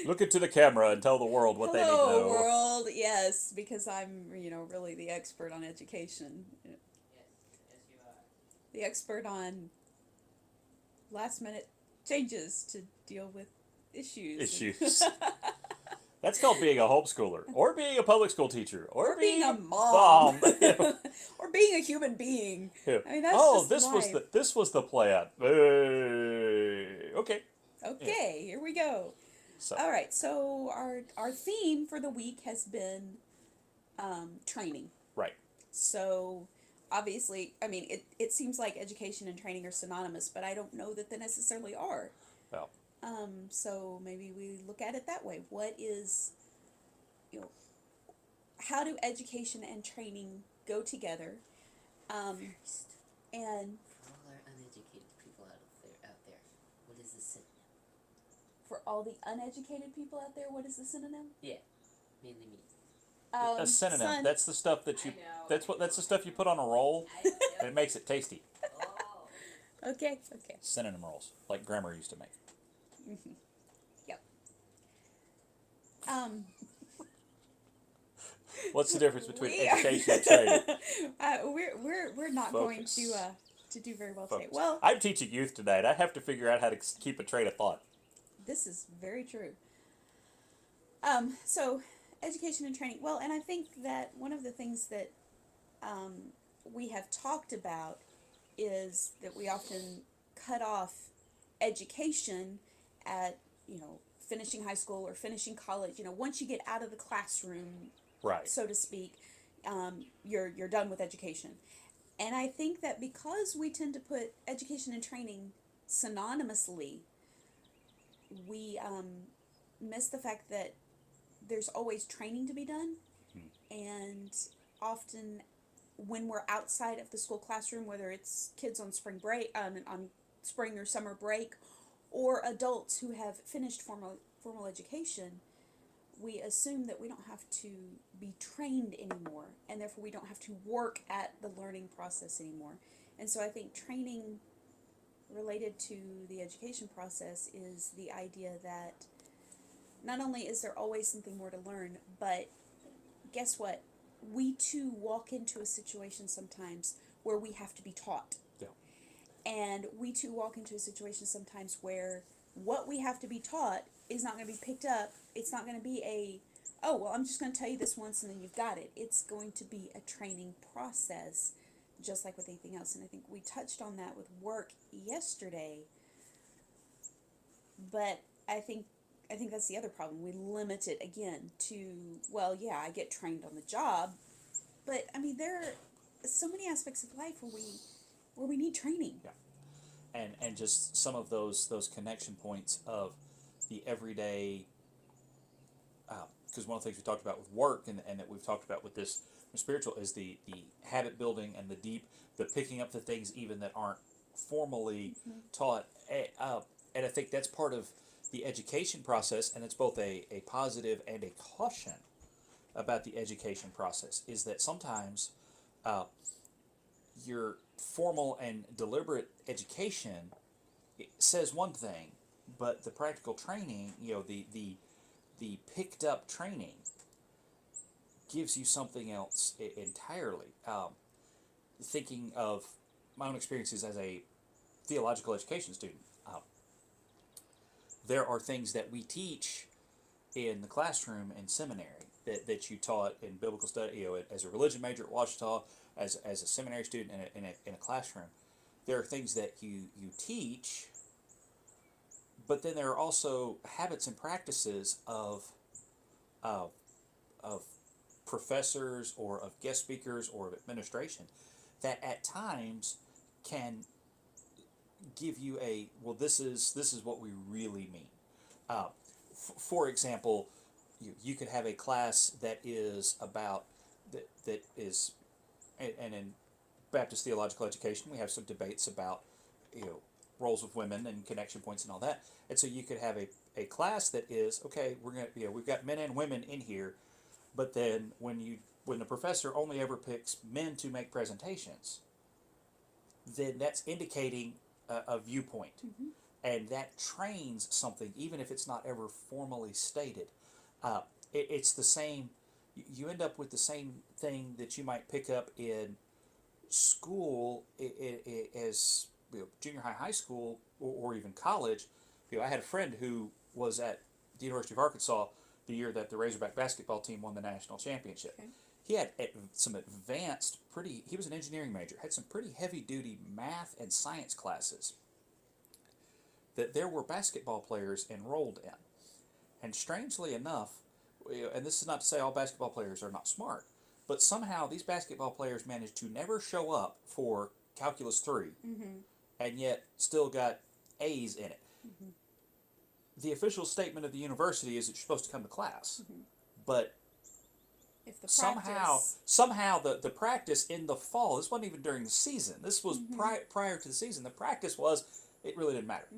Look into the camera and tell the world what they need to Hello, know. world. Yes, because I'm, really the expert on education. The expert on last minute changes to deal with issues. Issues. That's called being a homeschooler, or being a public school teacher, or Or being being a a mom. mom. Or being a human being. I mean, that's Oh, just life. this was the plan. Okay. Yeah. Okay, here we go. So All right, so our theme for the week has been training. right. So obviously, I mean, it seems like education and training are synonymous, but I don't know that they necessarily are. Well, So maybe we look at it that way. What is, you know, how do education and training go together? Um, First, and for all our uneducated people out there, what is the synonym? for all the uneducated people out there, what is the synonym? Yeah, mainly me. a synonym. Son. That's the stuff that you. That's the stuff you put on a roll, and it makes it tasty. Okay, okay. Synonym rolls, like grammar used to make. Yep. Um, What's the difference between we are- education and training? we're not going Focus. to do very well today. Folks, Well, I'm teaching youth tonight. I have to figure out how to keep a train of thought. this is very true. So education and training. Well, and I think that one of the things that we have talked about is that we often cut off education at finishing high school or finishing college. Once you get out of the classroom, Right. so to speak, you're done with education. And I think that because we tend to put education and training synonymously, we miss the fact that there's always training to be done, and often when we're outside of the school classroom, whether it's kids on spring break, on spring or summer break, or adults who have finished formal education, we assume that we don't have to be trained anymore, and therefore we don't have to work at the learning process anymore. And so I think training related to the education process is the idea that not only is there always something more to learn, but guess what? We too walk into a situation sometimes where we have to be taught. Yeah. And we too walk into a situation sometimes where what we have to be taught is not going to be picked up. It's not going to be oh, well, I'm just going to tell you this once and then you've got it. It's going to be a training process, just like with anything else. And I think we touched on that with work yesterday. But I think that's the other problem. We limit it again to, well, yeah, I get trained on the job, but I mean there are so many aspects of life where we need training. Yeah. And just some of those connection points of the everyday. Because one of the things we talked about with work and that we've talked about with this spiritual is the habit building and the picking up the things even that aren't formally taught. And I think that's part of the education process, and it's both a positive and a caution about the education process, is that sometimes your formal and deliberate education says one thing, but the practical training, the picked up training gives you something else entirely. Thinking of my own experiences as a theological education student, there are things that we teach in the classroom in seminary that you taught in biblical study, as a religion major at Ouachita, as a seminary student in a classroom. There are things that you teach, but then there are also habits and practices of professors or of guest speakers or of administration that at times can give you this is what we really mean. For example, you could have a class that is about that is, and in Baptist theological education we have some debates about roles of women and connection points and all that, and so you could have a class that is okay. We've got men and women in here, but then when the professor only ever picks men to make presentations, then that's indicating a viewpoint. and that trains something, even if it's not ever formally stated. It's the same. You end up with the same thing that you might pick up in school as junior high school, or even college. I had a friend who was at the University of Arkansas the year that the Razorback basketball team won the national championship. Okay. He had some advanced, he was an engineering major, had some pretty heavy duty math and science classes that there were basketball players enrolled in. And strangely enough, and this is not to say all basketball players are not smart, but somehow these basketball players managed to never show up for Calculus 3, and yet still got A's in it. The official statement of the university is that you're supposed to come to class, but If the somehow the practice in the fall, this wasn't even during the season, this was prior to the season, the practice was, it really didn't matter.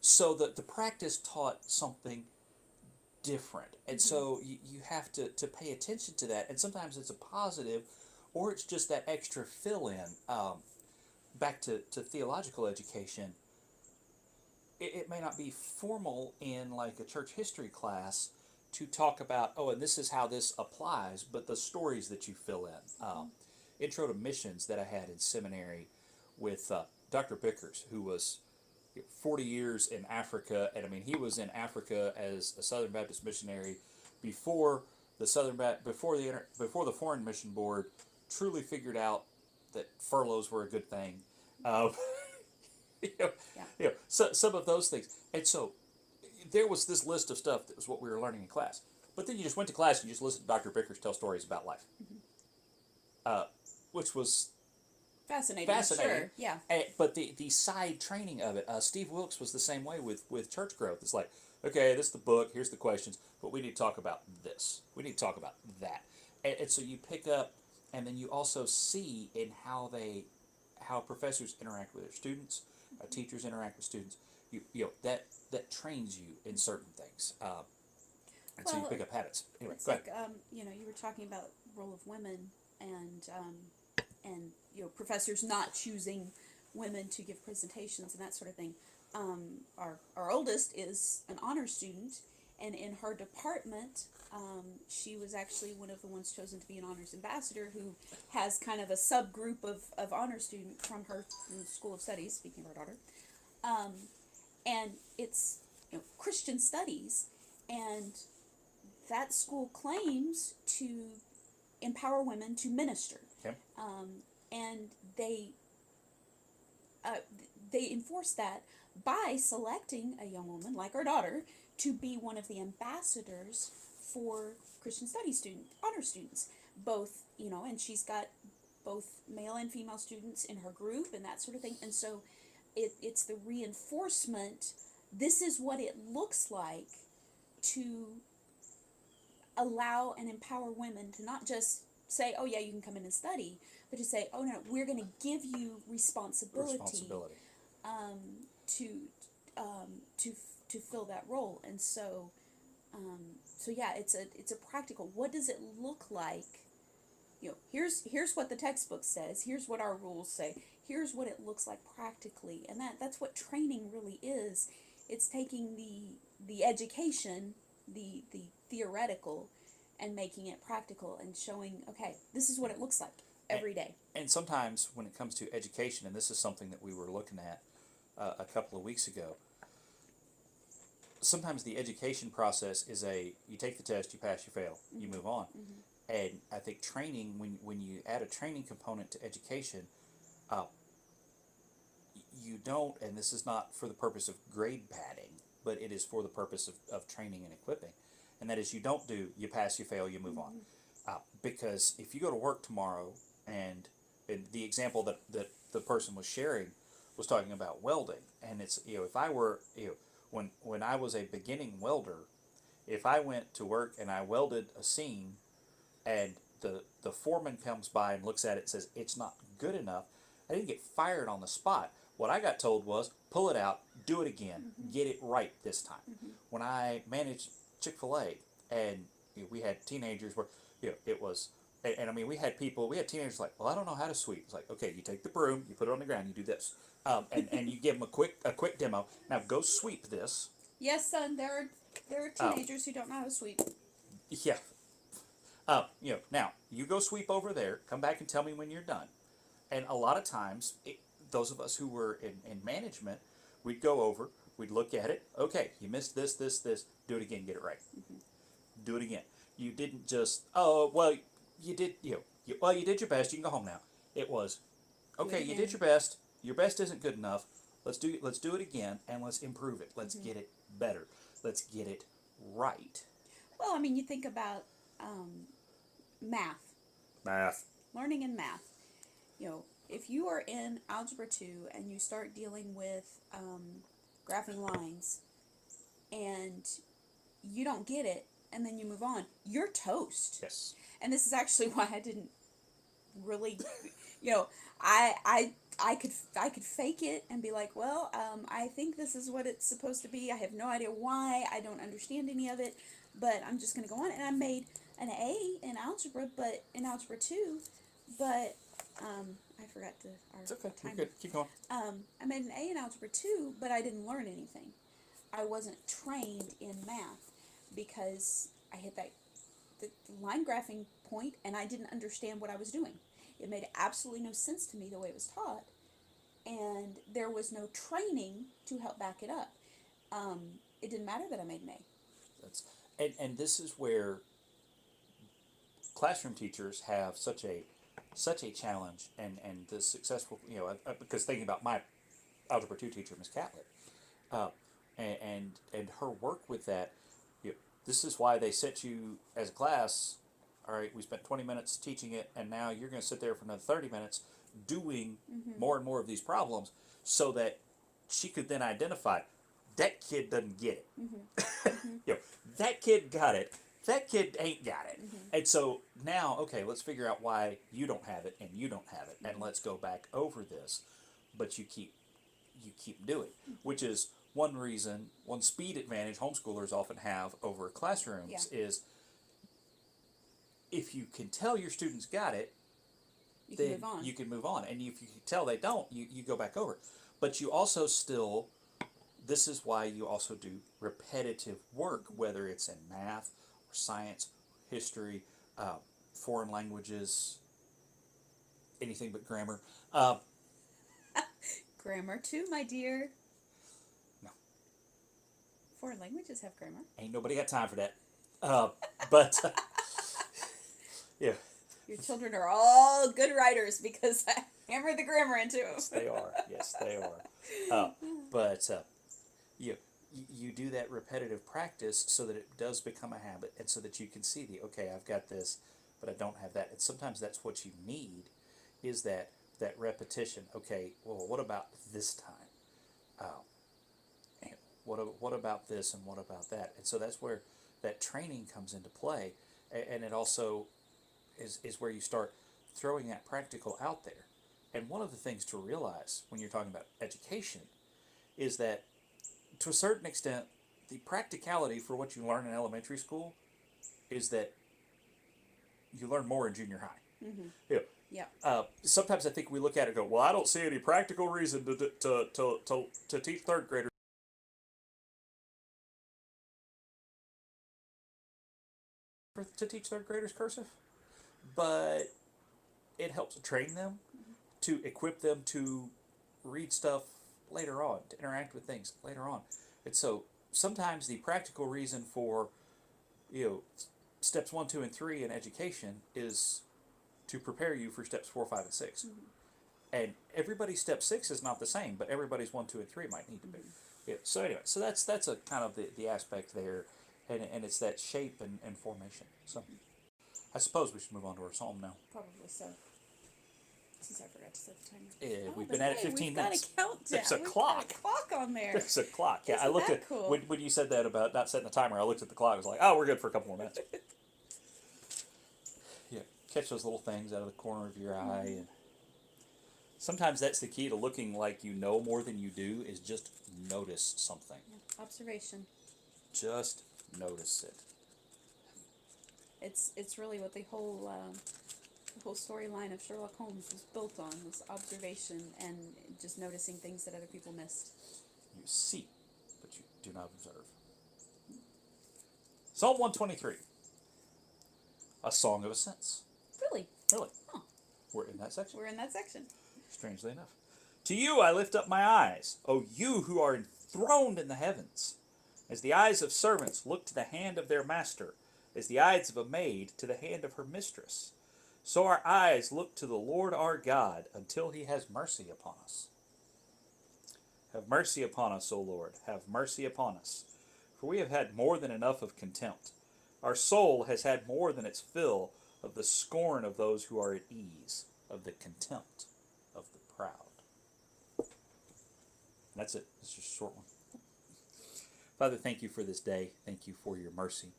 So the practice taught something different, and so you have to pay attention to that, and sometimes it's a positive, or it's just that extra fill-in. Back to theological education, it may not be formal in like a church history class to talk about, and this is how this applies, but the stories that you fill in. Intro to Missions that I had in seminary with Dr. Bickers, who was 40 years in Africa, and I mean he was in Africa as a Southern Baptist missionary before the Foreign Mission Board truly figured out that furloughs were a good thing. So some of those things, and so there was this list of stuff that was what we were learning in class. But then you just went to class and you just listened to Dr. Bickers tell stories about life, which was fascinating. Sure. Yeah. But the side training of it, Steve Wilkes was the same way with church growth. It's like, okay, this is the book, here's the questions, but we need to talk about this. We need to talk about that. And so you pick up, and then you also see in how professors interact with their students, teachers interact with students. That trains you in certain things. And so you pick up habits. Anyway, it's go ahead. like you were talking about role of women and professors not choosing women to give presentations and that sort of thing. Our oldest is an honor student, and in her department, she was actually one of the ones chosen to be an honors ambassador, who has kind of a subgroup of honor students from her school of studies, speaking of our daughter. And it's Christian studies, and that school claims to empower women to minister. Okay. And they enforce that by selecting a young woman like our daughter to be one of the ambassadors for Christian studies honor students. Both, and she's got both male and female students in her group and that sort of thing. And so it's the reinforcement. This is what it looks like to allow and empower women to not just say, oh yeah, you can come in and study, but to say, oh no, we're going to give you responsibility. To fill that role. And so yeah, it's a practical, what does it look like? Here's what the textbook says, here's what our rules say, here's what it looks like practically. And that's what training really is. It's taking the education, the theoretical, and making it practical and showing, okay, this is what it looks like every day. And sometimes when it comes to education, and this is something that we were looking at a couple of weeks ago, sometimes the education process is you take the test, you pass, you fail, you move on. And I think training, when you add a training component to education, you don't, and this is not for the purpose of grade padding, but it is for the purpose of training and equipping. And that is, you don't do, you pass, you fail, you move on. Because if you go to work tomorrow, and the example that the person was sharing was talking about welding, and it's, if I were, when I was a beginning welder, if I went to work and I welded a seam, and the foreman comes by and looks at it and says, it's not good enough, I didn't get fired on the spot. What I got told was, pull it out, do it again, get it right this time. When I managed Chick-fil-A, and we had teenagers where, it was And I mean, we had teenagers like, well, I don't know how to sweep. It's like, okay, you take the broom, you put it on the ground, you do this, and you give them a quick demo. Now go sweep this. Yes, son. There are teenagers who don't know how to sweep. Yeah. Now you go sweep over there. Come back and tell me when you're done. And a lot of times, those of us who were in management, we'd go over, we'd look at it. Okay, you missed this. Do it again. Get it right. Do it again. You didn't just, oh, well, you did, you did your best. You can go home now. It was, okay, you did your best. Your best isn't good enough. Let's do it again, and let's improve it. Let's get it better. Let's get it right. Well, I mean, you think about math. Learning in math. If you are in Algebra 2 and you start dealing with graphing lines and you don't get it and then you move on, you're toast. Yes. And this is actually why I didn't really, I could fake it and be like, well, I think this is what it's supposed to be. I have no idea why. I don't understand any of it, but I'm just going to go on. And I made an A in algebra, but in Algebra 2, but I forgot to. It's okay. You're good. Keep going. I made an A in Algebra 2, but I didn't learn anything. I wasn't trained in math because I hit the line graphing point and I didn't understand what I was doing. It made absolutely no sense to me the way it was taught, and there was no training to help back it up. It didn't matter that I made an A. And this is where classroom teachers have such a challenge, and the successful, because thinking about my Algebra 2 teacher, Miss Catlett, and her work with that, this is why they set you as a class. All right, we spent 20 minutes teaching it, and now you're going to sit there for another 30 minutes doing more and more of these problems, so that she could then identify that kid doesn't get it. That kid got it. That kid ain't got it. And so now, okay, let's figure out why you don't have it and you don't have it, and let's go back over this. But you keep doing, which is one reason, one speed advantage homeschoolers often have over classrooms is if you can tell your students got it, then you can move on. And if you can tell they don't, you go back over. But you also still, this is why you also do repetitive work, whether it's in math or science, history, foreign languages, anything but grammar. Grammar too, my dear. No. Foreign languages have grammar. Ain't nobody got time for that. But yeah. Your children are all good writers because I hammer the grammar into them. Yes, they are. Yes, they are. But you do that repetitive practice so that it does become a habit, and so that you can see okay, I've got this, but I don't have that. And sometimes that's what you need, is that repetition. Okay, well, what about this time? And what about this, and what about that? And so that's where that training comes into play, and it also is where you start throwing that practical out there. And one of the things to realize when you're talking about education is that, to a certain extent, the practicality for what you learn in elementary school is that you learn more in junior high. Yeah. Sometimes I think we look at it and go, well, I don't see any practical reason to teach third graders cursive, but it helps train them, to equip them to read stuff later on, to interact with things later on. And so sometimes the practical reason for steps 1, 2, and 3 in education is to prepare you for steps 4, 5, and 6. And everybody's step 6 is not the same, but everybody's 1, 2, and 3 might need to be. So anyway, so that's a kind of the aspect there, and it's that shape and formation. So I suppose we should move on to our psalm now. Probably so. Since I forgot to set the timer. Yeah, we've been at it 15 minutes. We've got a countdown. There's a clock. Got a clock on there. There's a clock. Yeah, Isn't I looked that at cool? when you said that about not setting the timer. I looked at the clock. I was like, oh, we're good for a couple more minutes. Yeah, catch those little things out of the corner of your eye. And sometimes that's the key to looking like you know more than you do, is just notice something. Yeah. Observation. Just notice it. It's really what the whole The whole storyline of Sherlock Holmes was built on was observation and just noticing things that other people missed. You see, but you do not observe. Psalm 123. A song of ascents. Really? Really? Huh. We're in that section. We're in that section. Strangely enough. To you I lift up my eyes, O you who are enthroned in the heavens. As the eyes of servants look to the hand of their master, as the eyes of a maid to the hand of her mistress, so our eyes look to the Lord our God until he has mercy upon us. Have mercy upon us, O Lord, have mercy upon us, for we have had more than enough of contempt. Our soul has had more than its fill of the scorn of those who are at ease, of the contempt of the proud. And that's it. It's just a short one. Father, thank you for this day. Thank you for your mercy.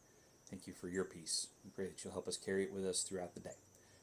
Thank you for your peace. We pray that you'll help us carry it with us throughout the day.